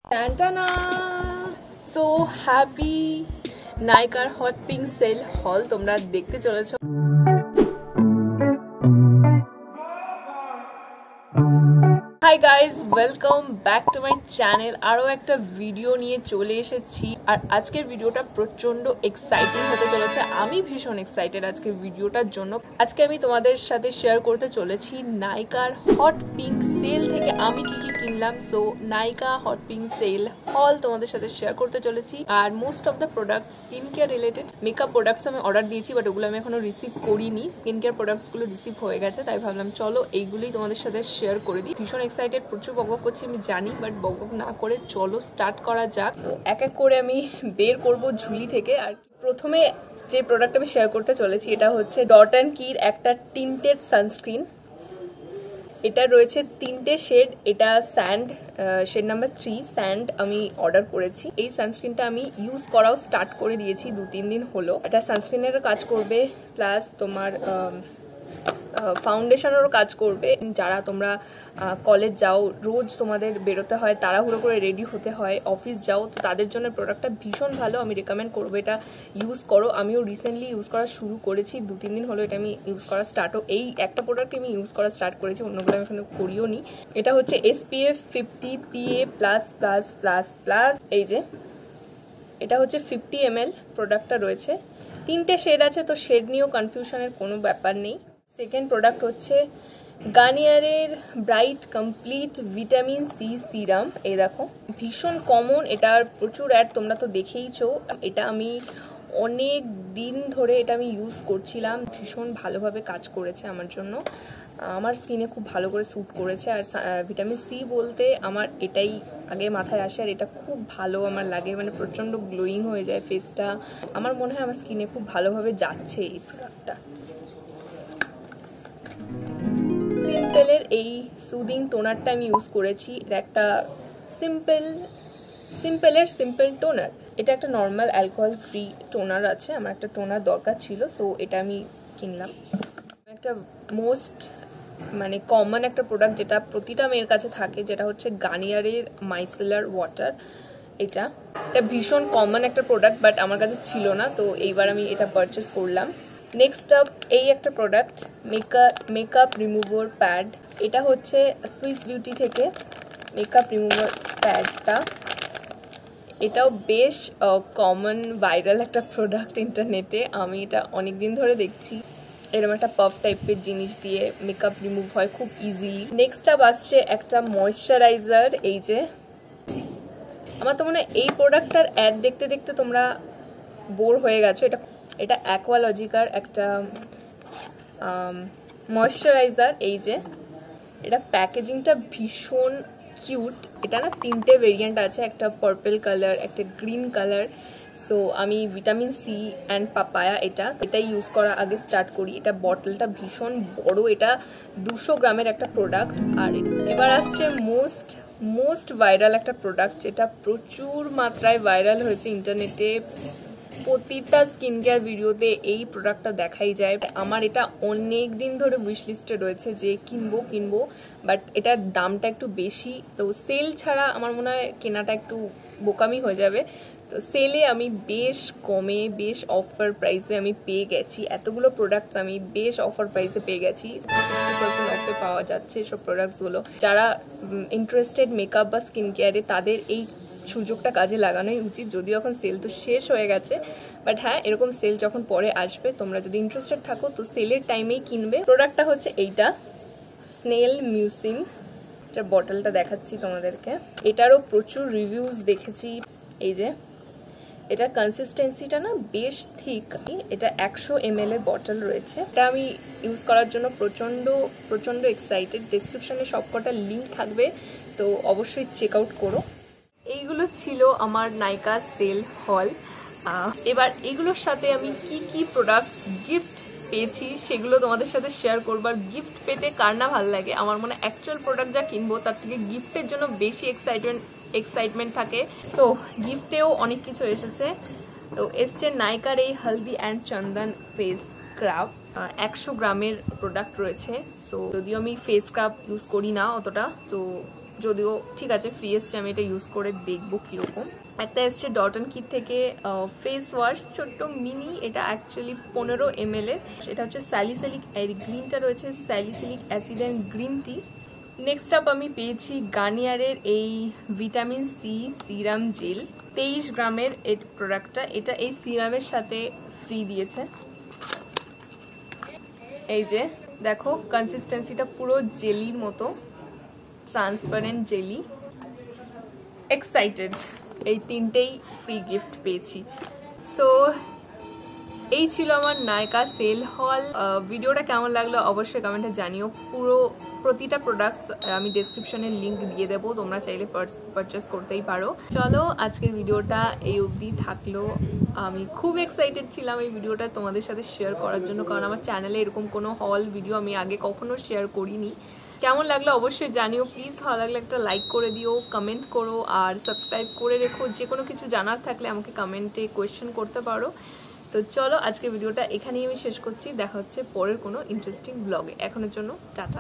টানটানা so happy নাইকার hot pink sale হল তোমরা দেখতে চলেছো। Hi guys, welcome back to my channel. আরো একটা ভিডিও নিয়ে চলে এসেছি আর আজকের ভিডিওটা প্রচন্ড এক্সাইটিং হতে চলেছে। আমি ভীষণ এক্সাইটেড আজকের ভিডিওটার জন্য। আজকে আমি তোমাদের সাথে শেয়ার করতে চলেছি নাইকার হট পিঙ্ক সেল থেকে আমি কি কি কিনলাম। So Nykaa hot pink sale হল তোমাদের সাথে শেয়ার করতে চলেছি। আর most of the product skin care related. Makeup products আমি অর্ডার দিয়েছি, বাট ওগুলো আমি এখনো রিসিভ করিনি। স্কিন কেয়ার প্রোডাক্টস গুলো রিসিভ হয়ে গেছে, তাই ভাবলাম চলো এইগুলোই তোমাদের সাথে শেয়ার করে দিই। ভীষণ এক্সাইটেড, প্রচুর বকবক করছি আমি জানি, বাট বকবক না করে চলো স্টার্ট করা যাক। এক এক করে আমি বের করব ঝুলি থেকে। আর প্রথমে যে প্রোডাক্ট আমি শেয়ার করতে চলেছি এটা হচ্ছে ডট অ্যান্ড কির একটা টিন্টেড সানস্ক্রিন। এটা রয়েছে তিনটে শেড। এটা স্যান্ড, শেড নাম্বার 3 স্যান্ড আমি অর্ডার করেছি। এই সানস্ক্রিনটা আমি ইউজ করাও স্টার্ট করে দিয়েছি, 2-3 দিন হলো। এটা সানস্ক্রিনেরও কাজ করবে, প্লাস তোমার ফাউন্ডেশনেরও কাজ করবে। যারা তোমরা কলেজ যাও, রোজ তোমাদের বেরোতে হয়, তাড়াহুড়ো করে রেডি হতে হয়, অফিস যাও, তো তাদের জন্য প্রোডাক্টটা ভীষণ ভালো। আমি রেকমেন্ড করবো এটা ইউজ করো। আমিও রিসেন্টলি ইউজ করা শুরু করেছি, 2-3 দিন হলো এটা আমি ইউজ করা স্টার্টও। এই একটা প্রোডাক্ট আমি ইউজ করা স্টার্ট করেছি, অন্যগুলো আমি এখানে করিও নি। এটা হচ্ছে SPF 50 PA++++। এই যে এটা হচ্ছে 50 ml প্রোডাক্টটা রয়েছে। 3টে শেড আছে, তো শেড নিয়েও কনফিউশনের কোনো ব্যাপার নেই। সেকেন্ড প্রোডাক্ট হচ্ছে গার্নিয়ারের bright complete vitamin C serum. এই দেখো, ভীষণ কমন, এটার প্রচুর অ্যাড তোমরা তো দেখেইছো। এটা আমি অনেক দিন ধরে এটা আমি ইউজ করছিলাম, ভীষণ ভালোভাবে কাজ করেছে আমার জন্য। আমার স্কিনে খুব ভালো করে স্যুট করেছে। আর ভিটামিন সি বলতে আমার এটাই আগে মাথায় আসে, আর এটা খুব ভালো আমার লাগে, মানে প্রচন্ড গ্লোয়িং হয়ে যায় ফেসটা। আমার মনে হয় আমার স্কিনে খুব ভালোভাবে যাচ্ছে এই প্রোডাক্টটা। সিম্পলের এই সুদিং টোনারটা আমি ইউজ করেছি। এটা একটা সিম্পলের সিম্পল টোনার। এটা একটা নর্মাল অ্যালকোহল ফ্রি টোনার আছে, আমার একটা টোনার দরকার ছিল, সো এটা আমি কিনলাম। একটা মোস্ট মানে কমন একটা প্রোডাক্ট যেটা প্রতিটা মেয়ের কাছে থাকে, যেটা হচ্ছে গার্নিয়ারের মাইসেলার ওয়াটার। এটা ভীষণ কমন একটা প্রোডাক্ট, বাট আমার কাছে ছিল না, তো এইবার আমি এটা পারচেস করলাম। নেক্সট আপ এই একটা প্রোডাক্ট, মেকআপ রিমুভার প্যাড। এটা হচ্ছে সুইস বিউটি থেকে মেকআপ রিমুভার প্যাডটা। এটাও বেশ কমন ভাইরাল একটা প্রোডাক্ট ইন্টারনেটে। আমি এটা অনেকদিন ধরে দেখছি, এরকম একটা পাফ টাইপের জিনিস দিয়ে মেকআপ রিমুভ হয় খুব ইজিলি। নেক্সট আপ আসছে একটা ময়শ্চারাইজার। এই যে আমার তো মনে হয় এই প্রোডাক্টটার অ্যাড দেখতে দেখতে তোমরা বোর হয়ে গেছো। এটা অ্যাকোয়ালজিকার একটা ময়শ্চারাইজার। এই যে এটা প্যাকেজিংটা ভীষণ কিউট। এটা না 3টে ভেরিয়েন্ট আছে, একটা পার্পল কালার, একটা গ্রিন কালার। সো আমি ভিটামিন সি অ্যান্ড পাপায়া এটা ইউজ করা আগে স্টার্ট করি। এটা বটলটা ভীষণ বড়, এটা 200 গ্রামের একটা প্রোডাক্ট। আর এবার আসছে মোস্ট ভাইরাল একটা প্রোডাক্ট, যেটা প্রচুর মাত্রায় ভাইরাল হয়েছে ইন্টারনেটে। প্রতিটা স্কিন কেয়ার ভিডিওতে এই প্রোডাক্টটা দেখাই যায়। আমার এটা অনেক দিন ধরে উইশ লিস্টে রয়েছে যে কিনবো, বাট এটার দামটা একটু বেশি। তো সেল ছাড়া আমার মনে হয় কেনাটা একটু বোকামি হয়ে যাবে। তো সেলে আমি বেশ কমে, বেশ অফার প্রাইসে আমি পেয়ে গেছি। এতগুলো প্রোডাক্টস আমি বেশ অফার প্রাইসে পেয়ে গেছি। 60% অফে পাওয়া যাচ্ছে এসব প্রোডাক্টসগুলো। যারা ইন্টারেস্টেড মেকআপ বা স্কিন কেয়ারে, তাদের এই সুযোগটা কাজে লাগানোই উচিত। যদিও এখন সেল তো শেষ হয়ে গেছে, বাট হ্যাঁ, এরকম সেল যখন পরে আসবে, তোমরা যদি ইন্টারেস্টেড থাকো তো সেলের টাইমেই কিনবে। প্রোডাক্টটা হচ্ছে এইটা স্নেল মিউসিন। এটার বটলটা দেখাচ্ছি তোমাদেরকে। এটারও প্রচুর রিভিউজ দেখেছি। এই যে এটা কনসিস্টেন্সিটা না বেশ থিক। এটা 100 ml এর বটল রয়েছে। এটা আমি ইউজ করার জন্য প্রচন্ড এক্সাইটেড। ডেসক্রিপশনে সবকটা লিঙ্ক থাকবে, তো অবশ্যই চেক আউট করো। এইগুলো ছিল আমার নাইকা সেল হল। এবার এগুলোর সাথে আমি কি প্রোডাক্ট গিফট পেয়েছি সেগুলো তোমাদের সাথে শেয়ার করবার। গিফট পেতে কার না ভালো লাগে। আমার মনে হয় অ্যাকচুয়াল প্রোডাক্ট যা কিনবো তার থেকে গিফটের জন্য বেশি এক্সাইটমেন্ট থাকে। সো গিফটেও অনেক কিছু এসেছে। তো এসছে নাইকার এই হলদি অ্যান্ড চন্দন ফেস স্ক্রাব। 100 গ্রামের প্রোডাক্ট রয়েছে। সো যদিও আমি ফেস স্ক্রাব ইউজ করি না অতটা, তো যদিও ঠিক আছে ফ্রি এসছে, আমি এটা ইউজ করে দেখবো কিরকম। একটা এসছে ডট অ্যান্ড কি থেকে ফেস ওয়াশ, ছোট্ট মিনি, এটা অ্যাকচুয়ালি 15 ml এর। এটা হচ্ছে স্যালিসিলিক, এই গ্রিনটা রয়েছে salicylic acid and green tea. Next up আমি পেয়েছি গার্নিয়ারের এই ভিটামিন সি সিরাম জেল, 23 গ্রামের এই প্রোডাক্টটা। এটা এই সিরামের সাথে ফ্রি দিয়েছে। এই যে দেখো কনসিস্টেন্সিটা পুরো জেলির মতো, ট্রান্সপারেন্ট জেলি। এক্সাইটেড, এই তিনটেই ফ্রি গিফট পেয়েছি। সো এই ছিল আমার নায়কা সেল হল। ভিডিওটা কেমন লাগলো অবশ্যই কমেন্টে জানিও। প্রতিটা প্রোডাক্ট আমি ডেসক্রিপশনে লিংক দিয়ে দেবো, তোমরা চাইলে পারচেস করতেই পারো। চলো আজকের ভিডিওটা এই অবধি থাকলো। আমি খুব এক্সাইটেড ছিলাম এই ভিডিওটা তোমাদের সাথে শেয়ার করার জন্য, কারণ আমার চ্যানেলে এরকম কোনো হল ভিডিও আমি আগে কখনো শেয়ার করিনি। কেমন লাগলো অবশ্যই জানিও প্লিজ। ভালো লাগলে একটা লাইক করে দিও, কমেন্ট করো আর সাবস্ক্রাইব করে রেখো। যে কোনো কিছু জানার থাকলে আমাকে কমেন্টে কোয়েশ্চেন করতে পারো। তো চলো আজকে ভিডিওটা এখানেই আমি শেষ করছি। দেখা হচ্ছে পরের কোনো ইন্টারেস্টিং ব্লগে। এখনের জন্য টাটা।